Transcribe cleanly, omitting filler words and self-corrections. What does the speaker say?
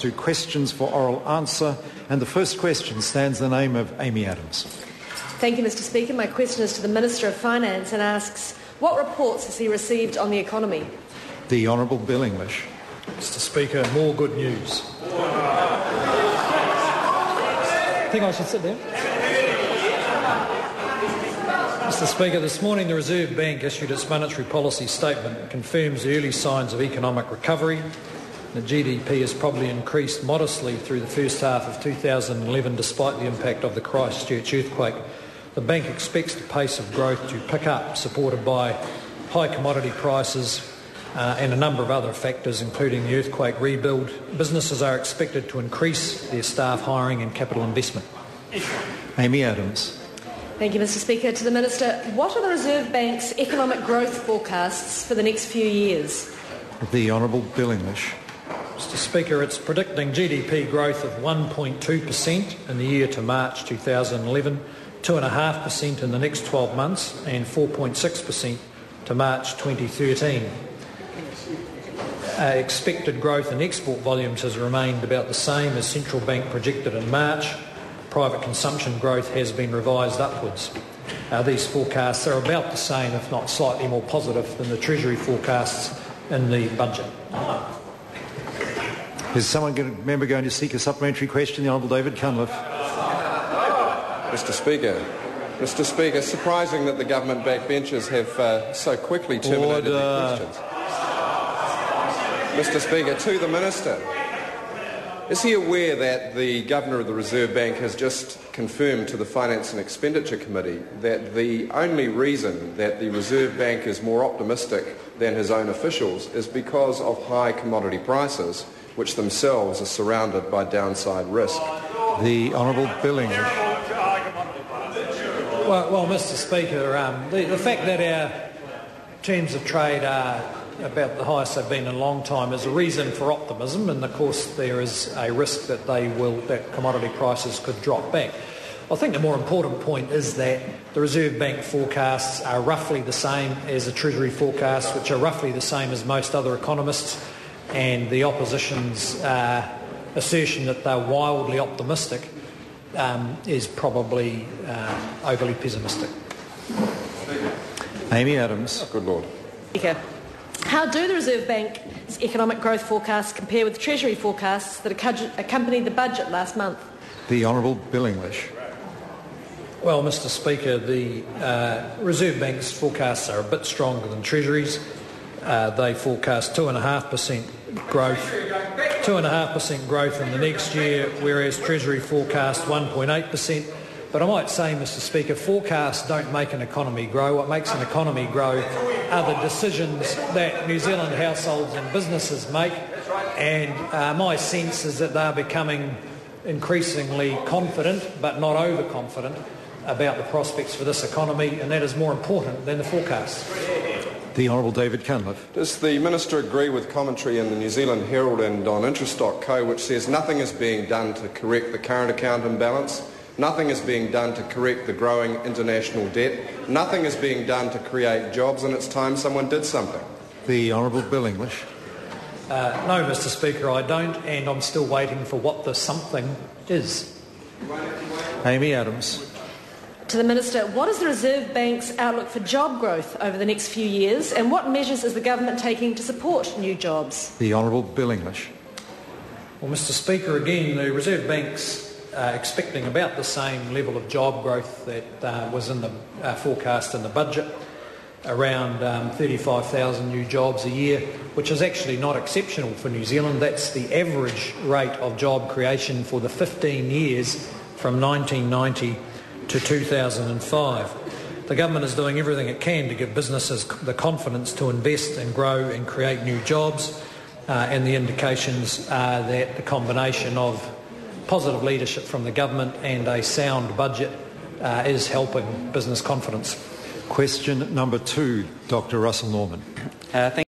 to questions for oral answer. And the first question stands in the name of Amy Adams. Thank you, Mr Speaker. My question is to the Minister of Finance and asks, what reports has he received on the economy? The Honourable Bill English. Mr Speaker, more good news. I think I should sit down. Mr Speaker, this morning the Reserve Bank issued its monetary policy statement. It confirms the early signs of economic recovery. The GDP has probably increased modestly through the first half of 2011 despite the impact of the Christchurch earthquake. The bank expects the pace of growth to pick up, supported by high commodity prices and a number of other factors, including the earthquake rebuild. Businesses are expected to increase their staff hiring and capital investment. Amy Adams. Thank you, Mr Speaker. To the Minister, what are the Reserve Bank's economic growth forecasts for the next few years? The Honourable Bill English. Mr Speaker, it's predicting GDP growth of 1.2% in the year to March 2011, 2.5% in the next 12 months and 4.6% to March 2013. Expected growth in export volumes has remained about the same as Central Bank projected in March. Private consumption growth has been revised upwards. These forecasts are about the same, if not slightly more positive, than the Treasury forecasts in the budget. Is member going to seek a supplementary question? The Honourable David Cunliffe. Mr Speaker, surprising that the government backbenchers have so quickly terminated their questions. Mr Speaker, to the Minister. Is he aware that the Governor of the Reserve Bank has just confirmed to the Finance and Expenditure Committee that the only reason that the Reserve Bank is more optimistic than his own officials is because of high commodity prices, which themselves are surrounded by downside risk? The Honourable Bill English. Well, Mr Speaker, the fact that our terms of trade are about the highest they've been in a long time is a reason for optimism, and of course there is a risk that that commodity prices could drop back. I think the more important point is that the Reserve Bank forecasts are roughly the same as the Treasury forecasts, which are roughly the same as most other economists, and the opposition's assertion that they're wildly optimistic is probably overly pessimistic. Amy Adams. Good Lord. Speaker, how do the Reserve Bank's economic growth forecasts compare with Treasury forecasts that accompanied the budget last month? The Honourable Bill English. Well, Mr Speaker, the Reserve Bank's forecasts are a bit stronger than Treasury's. They forecast 2.5% growth in the next year, whereas Treasury forecast 1.8%. But I might say, Mr Speaker, forecasts don't make an economy grow. What makes an economy grow are the decisions that New Zealand households and businesses make, and my sense is that they're becoming increasingly confident, but not overconfident, about the prospects for this economy, and that is more important than the forecasts. The Honourable David Cunliffe. Does the Minister agree with commentary in the New Zealand Herald and on Intrastock.co which says nothing is being done to correct the current account imbalance, nothing is being done to correct the growing international debt, nothing is being done to create jobs, and it's time someone did something? The Honourable Bill English. No, Mr Speaker, I don't, and I'm still waiting for what the something is. Amy Adams. To the Minister, what is the Reserve Bank's outlook for job growth over the next few years, and what measures is the government taking to support new jobs? The Honourable Bill English. Well, Mr Speaker, again, the Reserve Bank's expecting about the same level of job growth that was in the forecast in the budget, around 35,000 new jobs a year, which is actually not exceptional for New Zealand. That's the average rate of job creation for the 15 years from 1990 to 2005. The government is doing everything it can to give businesses the confidence to invest and grow and create new jobs, and the indications are that the combination of positive leadership from the government and a sound budget is helping business confidence. Question number 2, Dr. Russell Norman. Thank